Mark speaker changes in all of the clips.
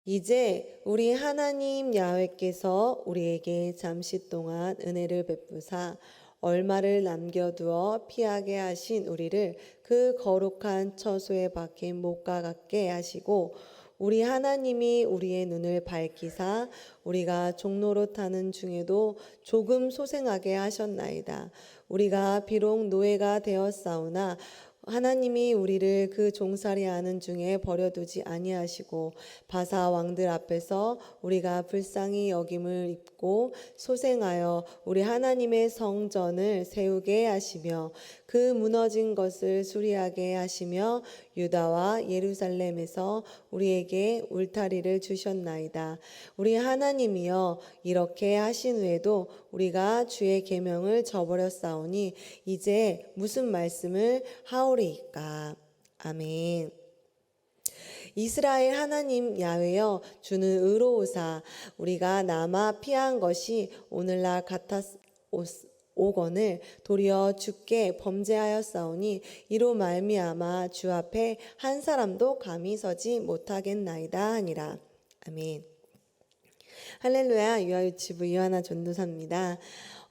Speaker 1: 이제 우리 하나님 야훼께서 우리에게 잠시 동안 은혜를 베푸사 얼마를 남겨두어 피하게 하신 우리를 그 거룩한 처소에 박힌 못과 같게 하시고, 우리 하나님이 우리의 눈을 밝히사 우리가 종로로 타는 중에도 조금 소생하게 하셨나이다. 우리가 비록 노예가 되었사오나 하나님이 우리를 그 종살이 하는 중에 버려두지 아니하시고, 바사 왕들 앞에서 우리가 불쌍히 여김을 입고 소생하여 우리 하나님의 성전을 세우게 하시며, 그 무너진 것을 수리하게 하시며 유다와 예루살렘에서 우리에게 울타리를 주셨나이다. 우리 하나님이여, 이렇게 하신 후에도 우리가 주의 계명을 저버렸사오니 이제 무슨 말씀을 하오리이까. 아멘. 이스라엘 하나님 야훼여, 주는 의로우사 우리가 남아 피한 것이 오늘날 오거늘 도리어 주께 범죄하였사오니 이로 말미암아 주 앞에 한 사람도 감히 서지 못하겠나이다 하니라. 아멘. 할렐루야. 유아유치부 유하나 전도사입니다.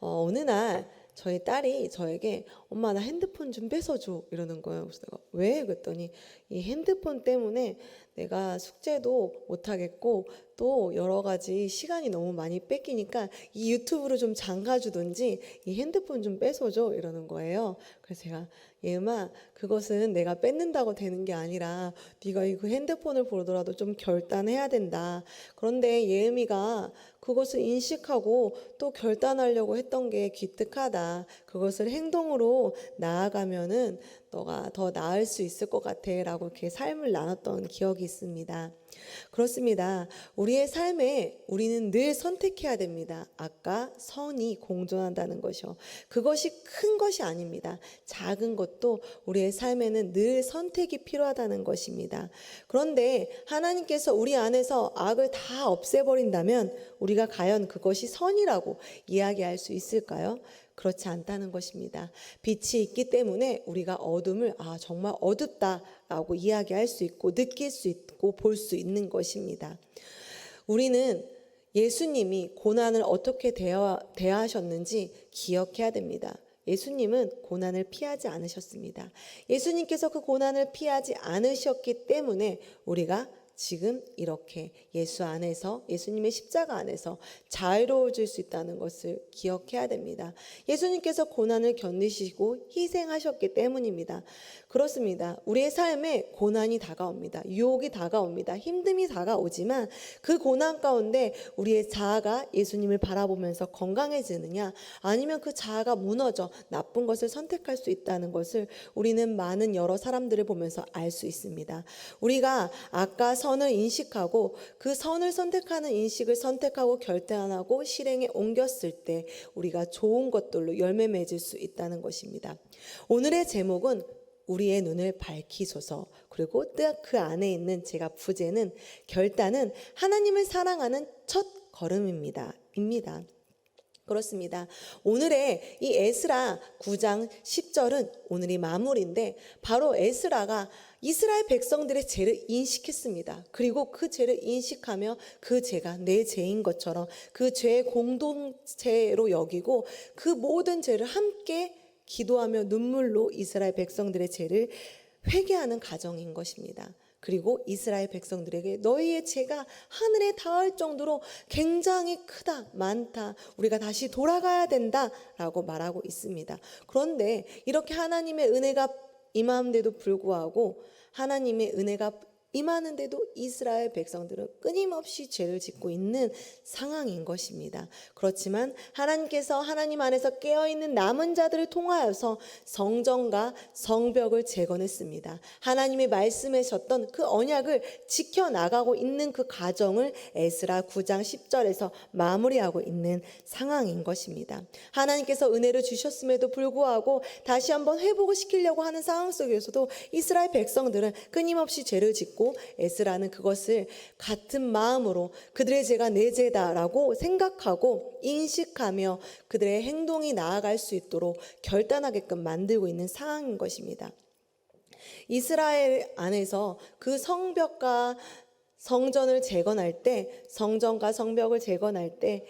Speaker 1: 어느 날 저희 딸이 저에게 엄마 나 핸드폰 좀 뺏어줘 이러는 거예요. 그래서 내가 왜? 그랬더니 이 핸드폰 때문에 내가 숙제도 못하겠고 또 여러 가지 시간이 너무 많이 뺏기니까 이 유튜브로 좀 잠가주든지 이 핸드폰 좀 뺏어줘 이러는 거예요. 그래서 제가 예음아, 그것은 내가 뺏는다고 되는 게 아니라 네가 이 핸드폰을 보더라도 좀 결단해야 된다. 그런데 예음이가 그것을 인식하고 또 결단하려고 했던 게 기특하다. 그것을 행동으로 나아가면은 너가 더 나을 수 있을 것 같아 라고 이렇게 삶을 나눴던 기억이 있습니다. 그렇습니다. 우리의 삶에 우리는 늘 선택해야 됩니다. 아까 선이 공존한다는 것이요. 그것이 큰 것이 아닙니다. 작은 것도 우리의 삶에는 늘 선택이 필요하다는 것입니다. 그런데 하나님께서 우리 안에서 악을 다 없애버린다면 우리가 과연 그것이 선이라고 이야기할 수 있을까요? 그렇지 않다는 것입니다. 빛이 있기 때문에 우리가 어둠을 정말 어둡다라고 이야기할 수 있고 느낄 수 있고 볼 수 있는 것입니다. 우리는 예수님이 고난을 어떻게 대하셨는지 기억해야 됩니다. 예수님은 고난을 피하지 않으셨습니다. 예수님께서 그 고난을 피하지 않으셨기 때문에 우리가 지금 이렇게 예수 안에서, 예수님의 십자가 안에서 자유로워질 수 있다는 것을 기억해야 됩니다. 예수님께서 고난을 견디시고 희생하셨기 때문입니다. 그렇습니다. 우리의 삶에 고난이 다가옵니다. 유혹이 다가옵니다. 힘듦이 다가오지만 그 고난 가운데 우리의 자아가 예수님을 바라보면서 건강해지느냐, 아니면 그 자아가 무너져 나쁜 것을 선택할 수 있다는 것을 우리는 많은 여러 사람들을 보면서 알 수 있습니다. 우리가 아까 선을 인식하고 그 선을 선택하는 인식을 선택하고 결단하고 실행에 옮겼을 때 우리가 좋은 것들로 열매 맺을 수 있다는 것입니다. 오늘의 제목은 우리의 눈을 밝히소서, 그리고 그 안에 있는 제가 부제는 결단은 하나님을 사랑하는 첫 걸음입니다. 그렇습니다. 오늘의 이 에스라 9장 10절은 오늘이 마무리인데, 바로 에스라가 이스라엘 백성들의 죄를 인식했습니다. 그리고 그 죄를 인식하며 그 죄가 내 죄인 것처럼 그 죄의 공동체로 여기고 그 모든 죄를 함께 기도하며 눈물로 이스라엘 백성들의 죄를 회개하는 가정인 것입니다. 그리고 이스라엘 백성들에게 너희의 죄가 하늘에 닿을 정도로 굉장히 크다, 많다, 우리가 다시 돌아가야 된다 라고 말하고 있습니다. 그런데 이렇게 하나님의 은혜가 임하는데도 불구하고, 하나님의 은혜가 임하는데도 이스라엘 백성들은 끊임없이 죄를 짓고 있는 상황인 것입니다. 그렇지만 하나님께서 하나님 안에서 깨어있는 남은 자들을 통하여서 성전과 성벽을 재건했습니다. 하나님의 말씀하셨던 그 언약을 지켜나가고 있는 그 과정을 에스라 9장 10절에서 마무리하고 있는 상황인 것입니다. 하나님께서 은혜를 주셨음에도 불구하고 다시 한번 회복을 시키려고 하는 상황 속에서도 이스라엘 백성들은 끊임없이 죄를 짓고, 에스라는 그것을 같은 마음으로 그들의 죄가 내 죄다라고 생각하고 인식하며 그들의 행동이 나아갈 수 있도록 결단하게끔 만들고 있는 상황인 것입니다. 이스라엘 안에서 그 성벽과 성전을 재건할 때, 성전과 성벽을 재건할 때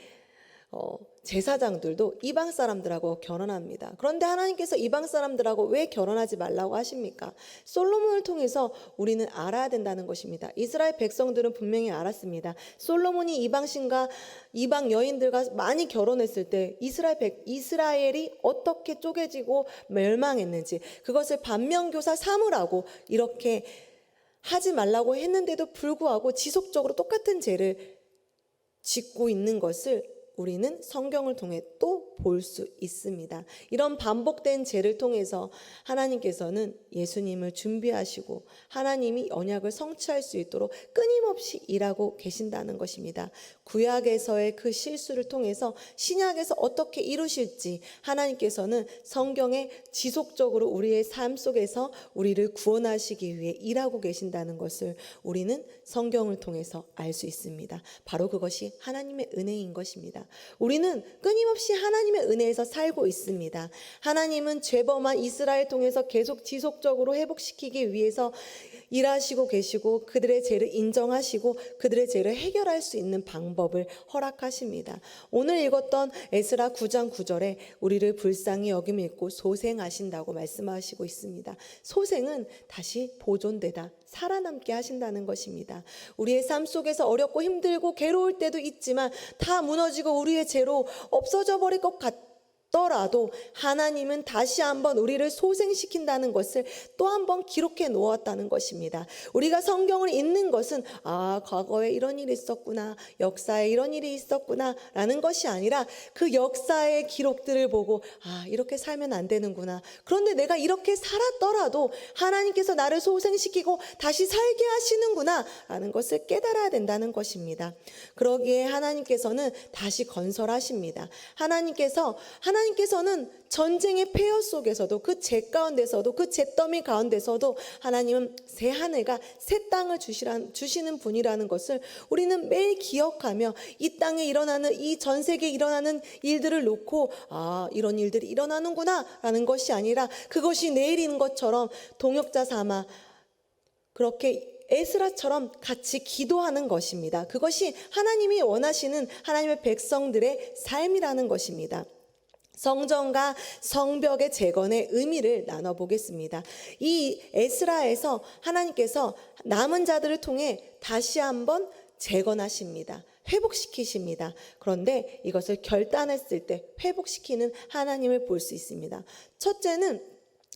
Speaker 1: 제사장들도 이방 사람들하고 결혼합니다. 그런데 하나님께서 이방 사람들하고 왜 결혼하지 말라고 하십니까? 솔로몬을 통해서 우리는 알아야 된다는 것입니다. 이스라엘 백성들은 분명히 알았습니다. 솔로몬이 이방신과 이방 여인들과 많이 결혼했을 때 이스라엘이 어떻게 쪼개지고 멸망했는지, 그것을 반면교사 삼으라고 이렇게 하지 말라고 했는데도 불구하고 지속적으로 똑같은 죄를 짓고 있는 것을 우리는 성경을 통해 또 볼 수 있습니다. 이런 반복된 죄를 통해서 하나님께서는 예수님을 준비하시고 하나님이 언약을 성취할 수 있도록 끊임없이 일하고 계신다는 것입니다. 구약에서의 그 실수를 통해서 신약에서 어떻게 이루실지 하나님께서는 성경에 지속적으로 우리의 삶 속에서 우리를 구원하시기 위해 일하고 계신다는 것을 우리는 성경을 통해서 알 수 있습니다. 바로 그것이 하나님의 은혜인 것입니다. 우리는 끊임없이 하나님의 은혜에서 살고 있습니다. 하나님은 죄범한 이스라엘 통해서 계속 지속적으로 회복시키기 위해서 일하시고 계시고 그들의 죄를 인정하시고 그들의 죄를 해결할 수 있는 방법을 허락하십니다. 오늘 읽었던 에스라 9장 9절에 우리를 불쌍히 여김을 읽고 소생하신다고 말씀하시고 있습니다. 소생은 다시 보존되다, 살아남게 하신다는 것입니다. 우리의 삶 속에서 어렵고 힘들고 괴로울 때도 있지만 다 무너지고 우리의 죄로 없어져 버릴 것 같더라도 하나님은 다시 한번 우리를 소생시킨다는 것을 또 한번 기록해 놓았다는 것입니다. 우리가 성경을 읽는 것은 과거에 이런 일이 있었구나, 역사에 이런 일이 있었구나 라는 것이 아니라 그 역사의 기록들을 보고 이렇게 살면 안 되는구나, 그런데 내가 이렇게 살았더라도 하나님께서 나를 소생시키고 다시 살게 하시는구나 라는 것을 깨달아야 된다는 것입니다. 그러기에 하나님께서는 다시 건설하십니다. 하나님께서는 전쟁의 폐허 속에서도, 그 죄 가운데서도, 그 죄더미 가운데서도 하나님은 새 하늘과 새 땅을 주시는 분이라는 것을 우리는 매일 기억하며 이 땅에 일어나는, 이 전 세계에 일어나는 일들을 놓고 이런 일들이 일어나는구나 라는 것이 아니라 그것이 내일인 것처럼 동역자 삼아 그렇게 에스라처럼 같이 기도하는 것입니다. 그것이 하나님이 원하시는 하나님의 백성들의 삶이라는 것입니다. 성전과 성벽의 재건의 의미를 나눠보겠습니다. 이 에스라에서 하나님께서 남은 자들을 통해 다시 한번 재건하십니다. 회복시키십니다. 그런데 이것을 결단했을 때 회복시키는 하나님을 볼 수 있습니다. 첫째는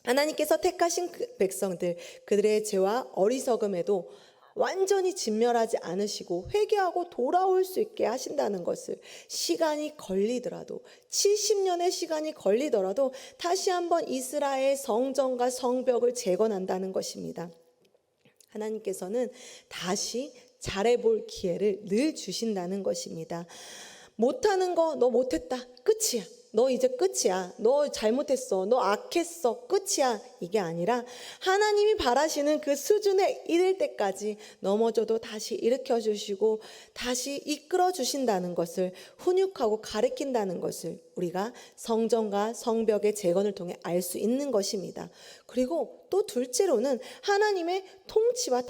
Speaker 1: 하나님께서 택하신 백성들, 그들의 죄와 어리석음에도 완전히 진멸하지 않으시고 회개하고 돌아올 수 있게 하신다는 것을, 시간이 걸리더라도 70년의 시간이 걸리더라도 다시 한번 이스라엘 성전과 성벽을 재건한다는 것입니다. 하나님께서는 다시 잘해볼 기회를 늘 주신다는 것입니다. 못하는 거 너 못했다, 끝이야. 너 이제 끝이야. 너 잘못했어. 너 악했어. 끝이야. 이게 아니라 하나님이 바라시는 그 수준에 이를 때까지 넘어져도 다시 일으켜 주시고 다시 이끌어 주신다는 것을, 훈육하고 가르친다는 것을 우리가 성전과 성벽의 재건을 통해 알 수 있는 것입니다. 그리고 또 둘째로는 하나님의 통치와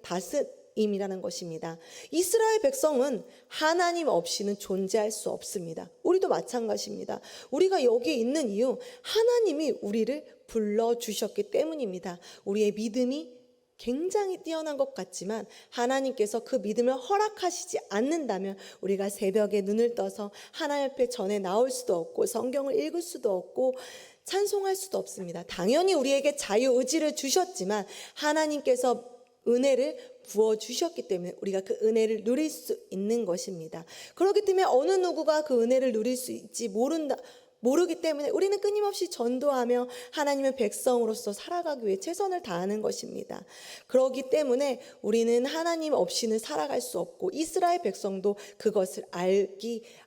Speaker 1: 다스림이라는 것입니다. 이스라엘 백성은 하나님 없이는 존재할 수 없습니다. 우리도 마찬가지입니다. 우리가 여기 있는 이유, 하나님이 우리를 불러주셨기 때문입니다. 우리의 믿음이 굉장히 뛰어난 것 같지만 하나님께서 그 믿음을 허락하시지 않는다면 우리가 새벽에 눈을 떠서 하나님 앞에 전에 나올 수도 없고 성경을 읽을 수도 없고 찬송할 수도 없습니다. 당연히 우리에게 자유의지를 주셨지만 하나님께서 은혜를 부어주셨기 때문에 우리가 그 은혜를 누릴 수 있는 것입니다. 그렇기 때문에 어느 누구가 그 은혜를 누릴 수 있지 모르기 때문에 우리는 끊임없이 전도하며 하나님의 백성으로서 살아가기 위해 최선을 다하는 것입니다. 그렇기 때문에 우리는 하나님 없이는 살아갈 수 없고 이스라엘 백성도 그것을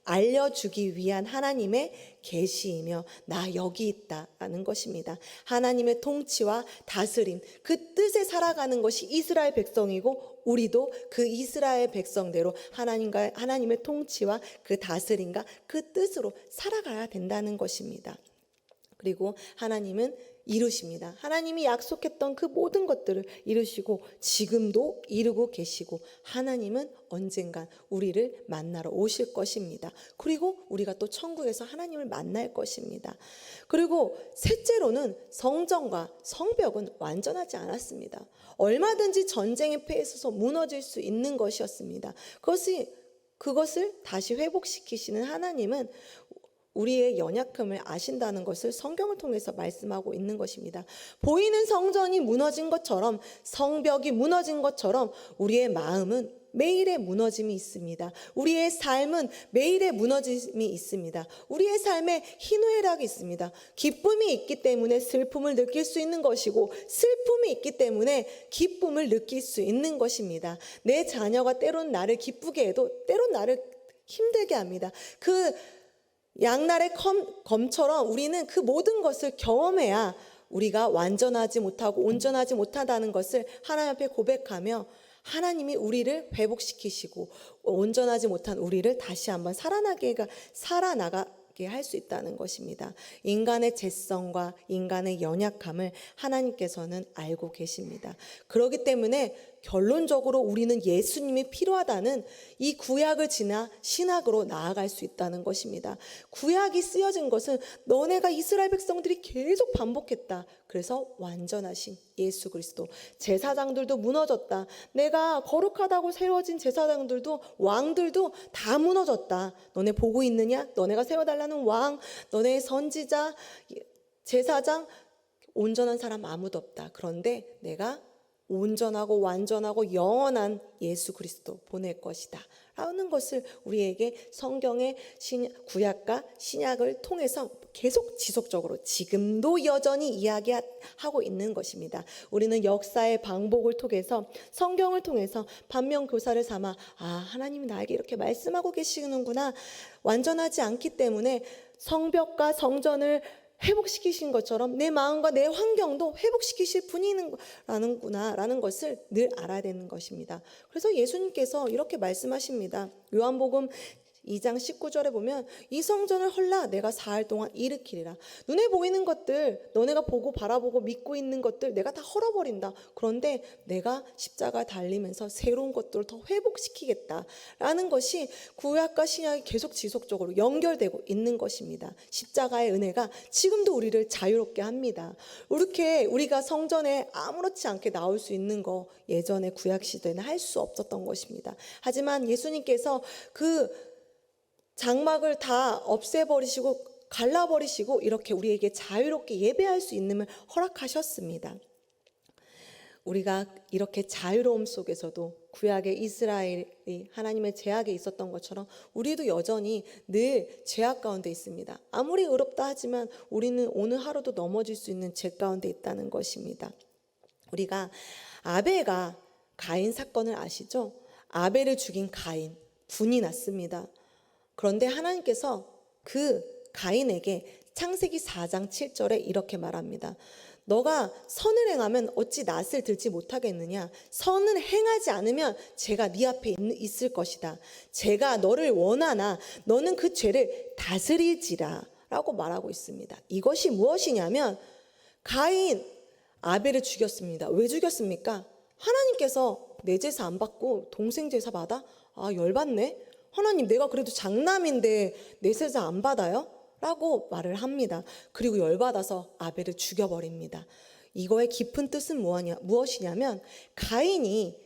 Speaker 1: 알려주기 위한 하나님의 계시이며 나 여기 있다라는 것입니다. 하나님의 통치와 다스림, 그 뜻에 살아가는 것이 이스라엘 백성이고 우리도 그 이스라엘 백성대로 하나님의 통치와 그 다스림과 그 뜻으로 살아가야 된다는 것입니다. 그리고 하나님은 이루십니다. 하나님이 약속했던 그 모든 것들을 이루시고 지금도 이루고 계시고, 하나님은 언젠간 우리를 만나러 오실 것입니다. 그리고 우리가 또 천국에서 하나님을 만날 것입니다. 그리고 셋째로는 성전과 성벽은 완전하지 않았습니다. 얼마든지 전쟁에 패해서 무너질 수 있는 것이었습니다. 그것을 다시 회복시키시는 하나님은 우리의 연약함을 아신다는 것을 성경을 통해서 말씀하고 있는 것입니다. 보이는 성전이 무너진 것처럼, 성벽이 무너진 것처럼 우리의 마음은 매일의 무너짐이 있습니다. 우리의 삶은 매일의 무너짐이 있습니다. 우리의 삶에 희노애락이 있습니다. 기쁨이 있기 때문에 슬픔을 느낄 수 있는 것이고, 슬픔이 있기 때문에 기쁨을 느낄 수 있는 것입니다. 내 자녀가 때론 나를 기쁘게 해도 때론 나를 힘들게 합니다. 그 양날의 검처럼 우리는 그 모든 것을 경험해야 우리가 완전하지 못하고 온전하지 못하다는 것을 하나님 앞에 고백하며, 하나님이 우리를 회복시키시고 온전하지 못한 우리를 다시 한번 살아나가게 할 수 있다는 것입니다. 인간의 죄성과 인간의 연약함을 하나님께서는 알고 계십니다. 그렇기 때문에 결론적으로 우리는 예수님이 필요하다는 이 구약을 지나 신약으로 나아갈 수 있다는 것입니다. 구약이 쓰여진 것은 너네가 이스라엘 백성들이 계속 반복했다. 그래서 완전하신 예수 그리스도, 제사장들도 무너졌다. 내가 거룩하다고 세워진 제사장들도, 왕들도 다 무너졌다. 너네 보고 있느냐? 너네가 세워달라는 왕, 너네 선지자, 제사장, 온전한 사람 아무도 없다. 그런데 내가 온전하고 완전하고 영원한 예수 그리스도 보낼 것이다 라는 것을 우리에게 성경의 구약과 신약을 통해서 계속 지속적으로 지금도 여전히 이야기하고 있는 것입니다. 우리는 역사의 반복을 통해서, 성경을 통해서 반면교사를 삼아, 하나님이 나에게 이렇게 말씀하고 계시는구나, 완전하지 않기 때문에 성벽과 성전을 회복시키신 것처럼 내 마음과 내 환경도 회복시키실 분이라는 것을 늘 알아야 되는 것입니다. 그래서 예수님께서 이렇게 말씀하십니다. 요한복음 2장 19절에 보면, 이 성전을 헐라 내가 사흘 동안 일으키리라. 눈에 보이는 것들, 너네가 보고 바라보고 믿고 있는 것들 내가 다 헐어버린다. 그런데 내가 십자가 달리면서 새로운 것들을 더 회복시키겠다라는 것이 구약과 신약이 계속 지속적으로 연결되고 있는 것입니다. 십자가의 은혜가 지금도 우리를 자유롭게 합니다. 이렇게 우리가 성전에 아무렇지 않게 나올 수 있는 거 예전에 구약 시대는 할 수 없었던 것입니다. 하지만 예수님께서 그 장막을 다 없애버리시고 갈라버리시고 이렇게 우리에게 자유롭게 예배할 수 있음을 허락하셨습니다. 우리가 이렇게 자유로움 속에서도 구약의 이스라엘이 하나님의 제약에 있었던 것처럼 우리도 여전히 늘 죄악 가운데 있습니다. 아무리 의롭다 하지만 우리는 오늘 하루도 넘어질 수 있는 죄 가운데 있다는 것입니다. 우리가 아벨과 가인 사건을 아시죠? 아벨을 죽인 가인, 분이 났습니다. 그런데 하나님께서 그 가인에게 창세기 4장 7절에 이렇게 말합니다. 너가 선을 행하면 어찌 낫을 들지 못하겠느냐? 선을 행하지 않으면 죄가 네 앞에 있을 것이다. 죄가 너를 원하나 너는 그 죄를 다스릴지라 라고 말하고 있습니다. 이것이 무엇이냐면, 가인 아벨을 죽였습니다. 왜 죽였습니까? 하나님께서 내 제사 안 받고 동생 제사 받아? 열받네. 하나님, 내가 그래도 장남인데 내 제사 안 받아요? 라고 말을 합니다. 그리고 열받아서 아벨을 죽여버립니다. 이거의 깊은 뜻은 무엇이냐면, 가인이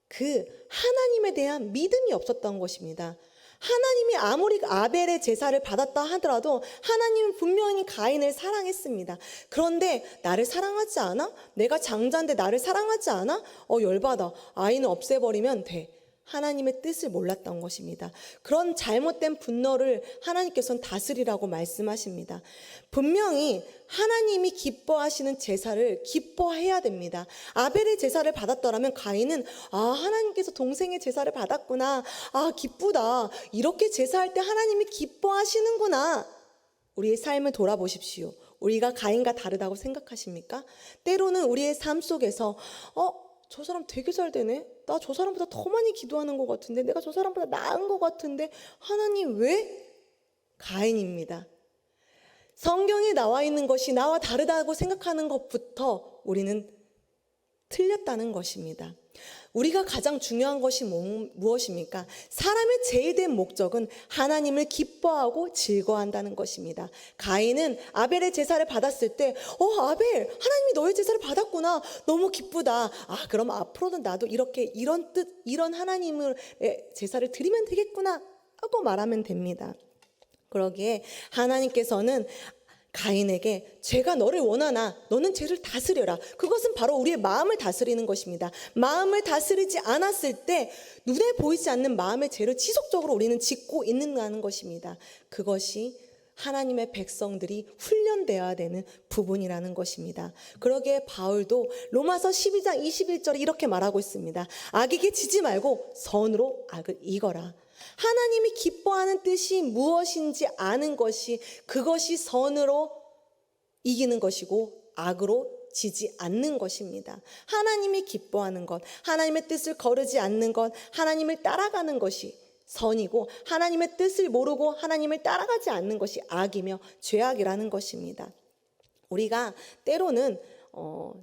Speaker 1: 그 하나님에 대한 믿음이 없었던 것입니다. 하나님이 아무리 아벨의 제사를 받았다 하더라도 하나님은 분명히 가인을 사랑했습니다. 그런데 나를 사랑하지 않아? 내가 장자인데 나를 사랑하지 않아? 열받아. 아이는 없애버리면 돼. 하나님의 뜻을 몰랐던 것입니다. 그런 잘못된 분노를 하나님께서는 다스리라고 말씀하십니다. 분명히 하나님이 기뻐하시는 제사를 기뻐해야 됩니다. 아벨의 제사를 받았더라면 가인은 하나님께서 동생의 제사를 받았구나. 기쁘다. 이렇게 제사할 때 하나님이 기뻐하시는구나. 우리의 삶을 돌아보십시오. 우리가 가인과 다르다고 생각하십니까? 때로는 우리의 삶 속에서 저 사람 되게 잘 되네. 나 저 사람보다 더 많이 기도하는 것 같은데, 내가 저 사람보다 나은 것 같은데, 하나님 왜? 가인입니다. 성경에 나와 있는 것이 나와 다르다고 생각하는 것부터 우리는 틀렸다는 것입니다. 우리가 가장 중요한 것이 무엇입니까? 사람의 제일된 목적은 하나님을 기뻐하고 즐거워한다는 것입니다. 가인은 아벨의 제사를 받았을 때 아벨, 하나님이 너의 제사를 받았구나, 너무 기쁘다. 그럼 앞으로는 나도 이런 하나님의 제사를 드리면 되겠구나 하고 말하면 됩니다. 그러기에 하나님께서는 가인에게 죄가 너를 원하나 너는 죄를 다스려라. 그것은 바로 우리의 마음을 다스리는 것입니다. 마음을 다스리지 않았을 때 눈에 보이지 않는 마음의 죄를 지속적으로 우리는 짓고 있는다는 것입니다. 그것이 하나님의 백성들이 훈련되어야 되는 부분이라는 것입니다. 그러기에 바울도 로마서 12장 21절에 이렇게 말하고 있습니다. 악에게 지지 말고 선으로 악을 이거라. 하나님이 기뻐하는 뜻이 무엇인지 아는 것이, 그것이 선으로 이기는 것이고 악으로 지지 않는 것입니다. 하나님이 기뻐하는 것, 하나님의 뜻을 거르지 않는 것, 하나님을 따라가는 것이 선이고, 하나님의 뜻을 모르고 하나님을 따라가지 않는 것이 악이며 죄악이라는 것입니다. 우리가 때로는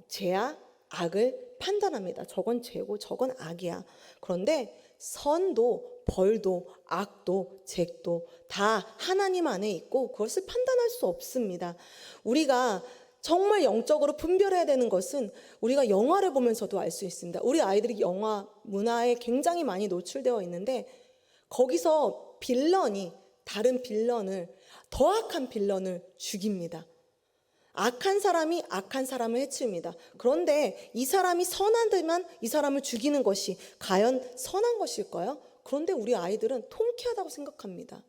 Speaker 1: 죄와 악을 판단합니다. 저건 죄고 저건 악이야. 그런데 선도 벌도 악도 죄도 다 하나님 안에 있고 그것을 판단할 수 없습니다. 우리가 정말 영적으로 분별해야 되는 것은 우리가 영화를 보면서도 알 수 있습니다. 우리 아이들이 영화 문화에 굉장히 많이 노출되어 있는데 거기서 빌런이 다른 빌런을, 더 악한 빌런을 죽입니다. 악한 사람이 악한 사람을 해칩니다. 그런데 이 사람이 선한데만 이 사람을 죽이는 것이 과연 선한 것일까요? 그런데 우리 아이들은 통쾌하다고 생각합니다.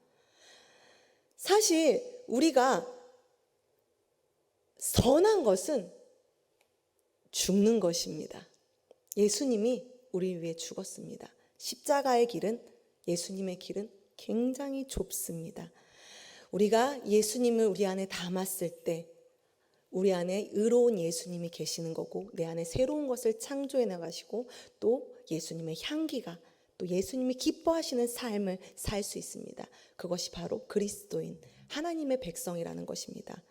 Speaker 1: 사실 우리가 선한 것은 죽는 것입니다. 예수님이 우리 위해 죽었습니다. 십자가의 길은, 예수님의 길은 굉장히 좁습니다. 우리가 예수님을 우리 안에 담았을 때 우리 안에 의로운 예수님이 계시는 거고, 내 안에 새로운 것을 창조해 나가시고, 또 예수님의 향기가, 또 예수님이 기뻐하시는 삶을 살 수 있습니다. 그것이 바로 그리스도인 하나님의 백성이라는 것입니다.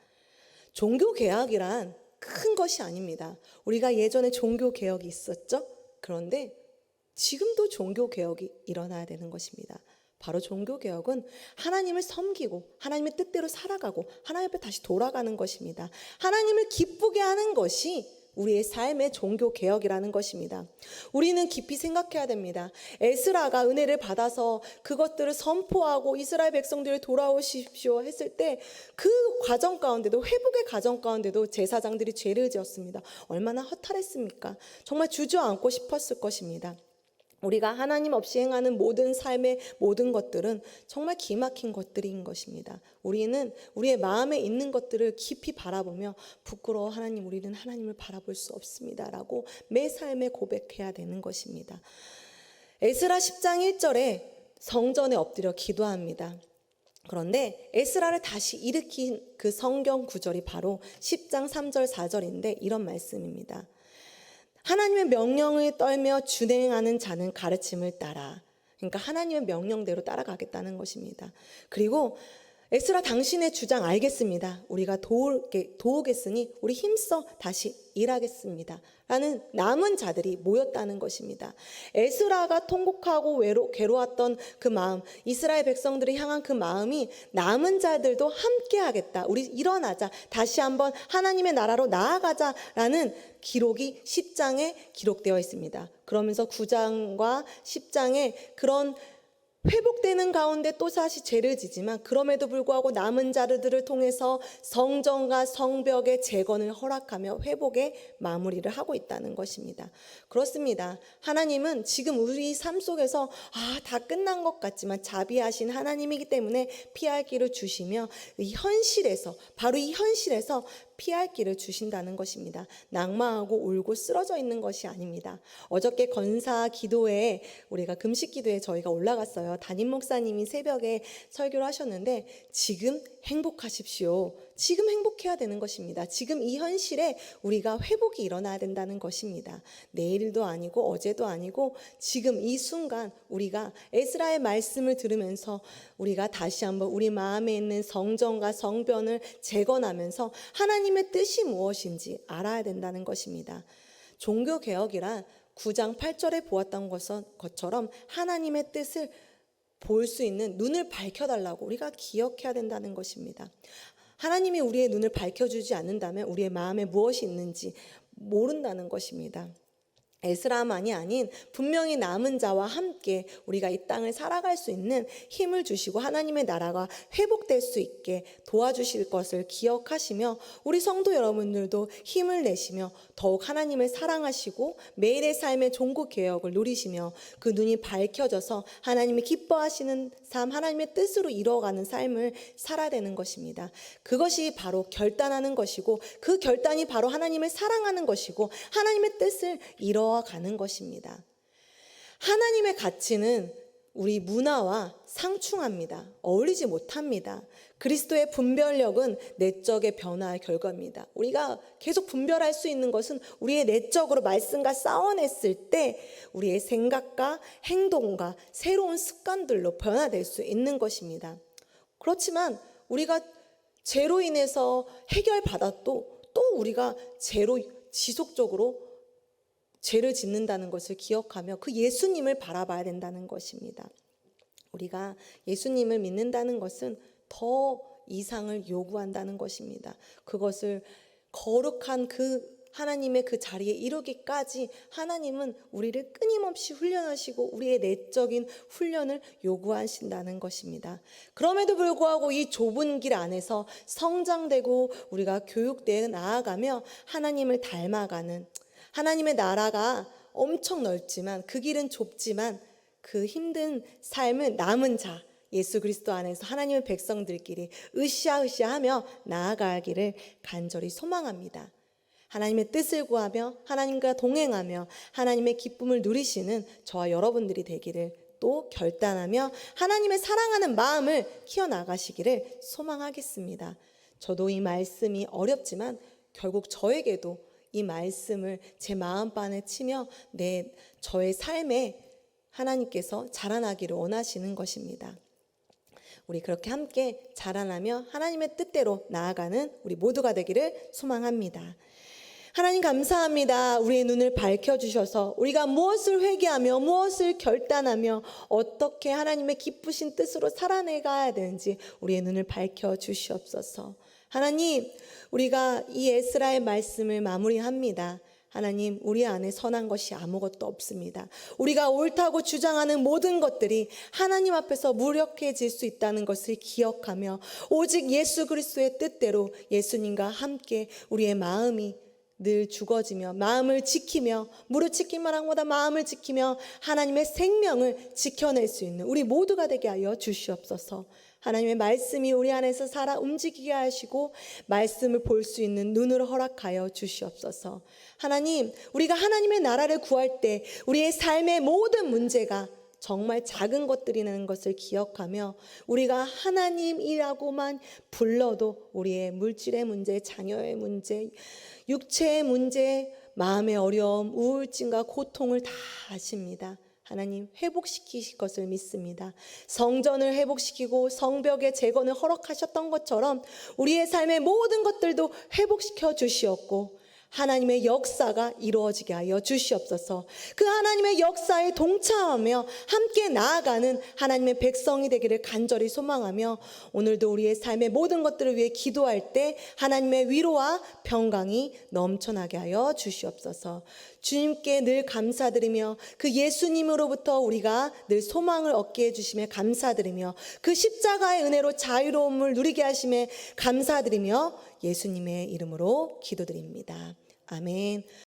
Speaker 1: 종교개혁이란 큰 것이 아닙니다. 우리가 예전에 종교개혁이 있었죠? 그런데 지금도 종교개혁이 일어나야 되는 것입니다. 바로 종교개혁은 하나님을 섬기고 하나님의 뜻대로 살아가고 하나님 앞에 다시 돌아가는 것입니다. 하나님을 기쁘게 하는 것이 우리의 삶의 종교개혁이라는 것입니다. 우리는 깊이 생각해야 됩니다. 에스라가 은혜를 받아서 그것들을 선포하고 이스라엘 백성들을 돌아오십시오 했을 때 그 과정 가운데도, 회복의 과정 가운데도 제사장들이 죄를 지었습니다. 얼마나 허탈했습니까? 정말 주저앉고 싶었을 것입니다. 우리가 하나님 없이 행하는 모든 삶의 모든 것들은 정말 기막힌 것들인 것입니다. 우리는 우리의 마음에 있는 것들을 깊이 바라보며 부끄러워 하나님, 우리는 하나님을 바라볼 수 없습니다 라고 매 삶에 고백해야 되는 것입니다. 에스라 10장 1절에 성전에 엎드려 기도합니다. 그런데 에스라를 다시 일으킨 그 성경 구절이 바로 10장 3절 4절인데 이런 말씀입니다. 하나님의 명령을 떨며 준행하는 자는 가르침을 따라. 그러니까 하나님의 명령대로 따라가겠다는 것입니다. 그리고 에스라, 당신의 주장 알겠습니다. 우리가 도우겠으니 우리 힘써 다시 일하겠습니다 라는 남은 자들이 모였다는 것입니다. 에스라가 통곡하고 괴로웠던 그 마음, 이스라엘 백성들이 향한 그 마음이 남은 자들도 함께 하겠다, 우리 일어나자, 다시 한번 하나님의 나라로 나아가자라는 기록이 10장에 기록되어 있습니다. 그러면서 9장과 10장에 그런 회복되는 가운데 또 다시 죄를 지지만 그럼에도 불구하고 남은 자들을 통해서 성전과 성벽의 재건을 허락하며 회복의 마무리를 하고 있다는 것입니다. 그렇습니다. 하나님은 지금 우리 삶 속에서 다 끝난 것 같지만 자비하신 하나님이기 때문에 피할 길을 주시며 바로 이 현실에서 피할 길을 주신다는 것입니다. 낙마하고 울고 쓰러져 있는 것이 아닙니다. 어저께 건사 기도회에, 우리가 금식 기도에 저희가 올라갔어요. 담임 목사님이 새벽에 설교를 하셨는데 지금 행복하십시오. 지금 행복해야 되는 것입니다. 지금 이 현실에 우리가 회복이 일어나야 된다는 것입니다. 내일도 아니고 어제도 아니고 지금 이 순간 우리가 에스라의 말씀을 들으면서 우리가 다시 한번 우리 마음에 있는 성정과 성변을 재건하면서 하나님의 뜻이 무엇인지 알아야 된다는 것입니다. 종교개혁이란 9장 8절에 보았던 것처럼 하나님의 뜻을 볼 수 있는 눈을 밝혀달라고 우리가 기억해야 된다는 것입니다. 하나님이 우리의 눈을 밝혀주지 않는다면 우리의 마음에 무엇이 있는지 모른다는 것입니다. 에스라만이 아닌 분명히 남은 자와 함께 우리가 이 땅을 살아갈 수 있는 힘을 주시고 하나님의 나라가 회복될 수 있게 도와주실 것을 기억하시며 우리 성도 여러분들도 힘을 내시며 더욱 하나님을 사랑하시고 매일의 삶의 종교개혁을 누리시며 그 눈이 밝혀져서 하나님이 기뻐하시는 삶, 하나님의 뜻으로 이루어가는 삶을 살아야 되는 것입니다. 그것이 바로 결단하는 것이고 그 결단이 바로 하나님을 사랑하는 것이고 하나님의 뜻을 이루어가는 것입니다. 하나님의 가치는 우리 문화와 상충합니다. 어울리지 못합니다. 그리스도의 분별력은 내적의 변화의 결과입니다. 우리가 계속 분별할 수 있는 것은 우리의 내적으로 말씀과 싸워냈을 때 우리의 생각과 행동과 새로운 습관들로 변화될 수 있는 것입니다. 그렇지만 우리가 죄로 인해서 해결받아도 또 우리가 죄로 지속적으로 죄를 짓는다는 것을 기억하며 그 예수님을 바라봐야 된다는 것입니다. 우리가 예수님을 믿는다는 것은 더 이상을 요구한다는 것입니다. 그것을 거룩한 그 하나님의 그 자리에 이르기까지 하나님은 우리를 끊임없이 훈련하시고 우리의 내적인 훈련을 요구하신다는 것입니다. 그럼에도 불구하고 이 좁은 길 안에서 성장되고 우리가 교육되어 나아가며 하나님을 닮아가는 하나님의 나라가 엄청 넓지만 그 길은 좁지만 그 힘든 삶은 남은 자 예수 그리스도 안에서 하나님의 백성들끼리 으쌰으쌰하며 나아가기를 간절히 소망합니다. 하나님의 뜻을 구하며 하나님과 동행하며 하나님의 기쁨을 누리시는 저와 여러분들이 되기를 또 결단하며 하나님의 사랑하는 마음을 키워나가시기를 소망하겠습니다. 저도 이 말씀이 어렵지만 결국 저에게도 이 말씀을 제 마음반에 치며 저의 삶에 하나님께서 자라나기를 원하시는 것입니다. 우리 그렇게 함께 자라나며 하나님의 뜻대로 나아가는 우리 모두가 되기를 소망합니다. 하나님 감사합니다. 우리의 눈을 밝혀주셔서 우리가 무엇을 회개하며 무엇을 결단하며 어떻게 하나님의 기쁘신 뜻으로 살아내가야 되는지 우리의 눈을 밝혀주시옵소서. 하나님, 우리가 이 에스라의 말씀을 마무리합니다. 하나님, 우리 안에 선한 것이 아무것도 없습니다. 우리가 옳다고 주장하는 모든 것들이 하나님 앞에서 무력해질 수 있다는 것을 기억하며 오직 예수 그리스도의 뜻대로 예수님과 함께 우리의 마음이 늘 죽어지며 마음을 지키며 무릇 지키기만 한보다 마음을 지키며 하나님의 생명을 지켜낼 수 있는 우리 모두가 되게 하여 주시옵소서. 하나님의 말씀이 우리 안에서 살아 움직이게 하시고 말씀을 볼 수 있는 눈을 허락하여 주시옵소서. 하나님, 우리가 하나님의 나라를 구할 때 우리의 삶의 모든 문제가 정말 작은 것들이라는 것을 기억하며 우리가 하나님이라고만 불러도 우리의 물질의 문제, 자녀의 문제, 육체의 문제, 마음의 어려움, 우울증과 고통을 다 아십니다. 하나님 회복시키실 것을 믿습니다. 성전을 회복시키고 성벽의 재건을 허락하셨던 것처럼 우리의 삶의 모든 것들도 회복시켜 주시옵고 하나님의 역사가 이루어지게 하여 주시옵소서. 그 하나님의 역사에 동참하며 함께 나아가는 하나님의 백성이 되기를 간절히 소망하며 오늘도 우리의 삶의 모든 것들을 위해 기도할 때 하나님의 위로와 평강이 넘쳐나게 하여 주시옵소서. 주님께 늘 감사드리며 그 예수님으로부터 우리가 늘 소망을 얻게 해주심에 감사드리며 그 십자가의 은혜로 자유로움을 누리게 하심에 감사드리며 예수님의 이름으로 기도드립니다. 아멘.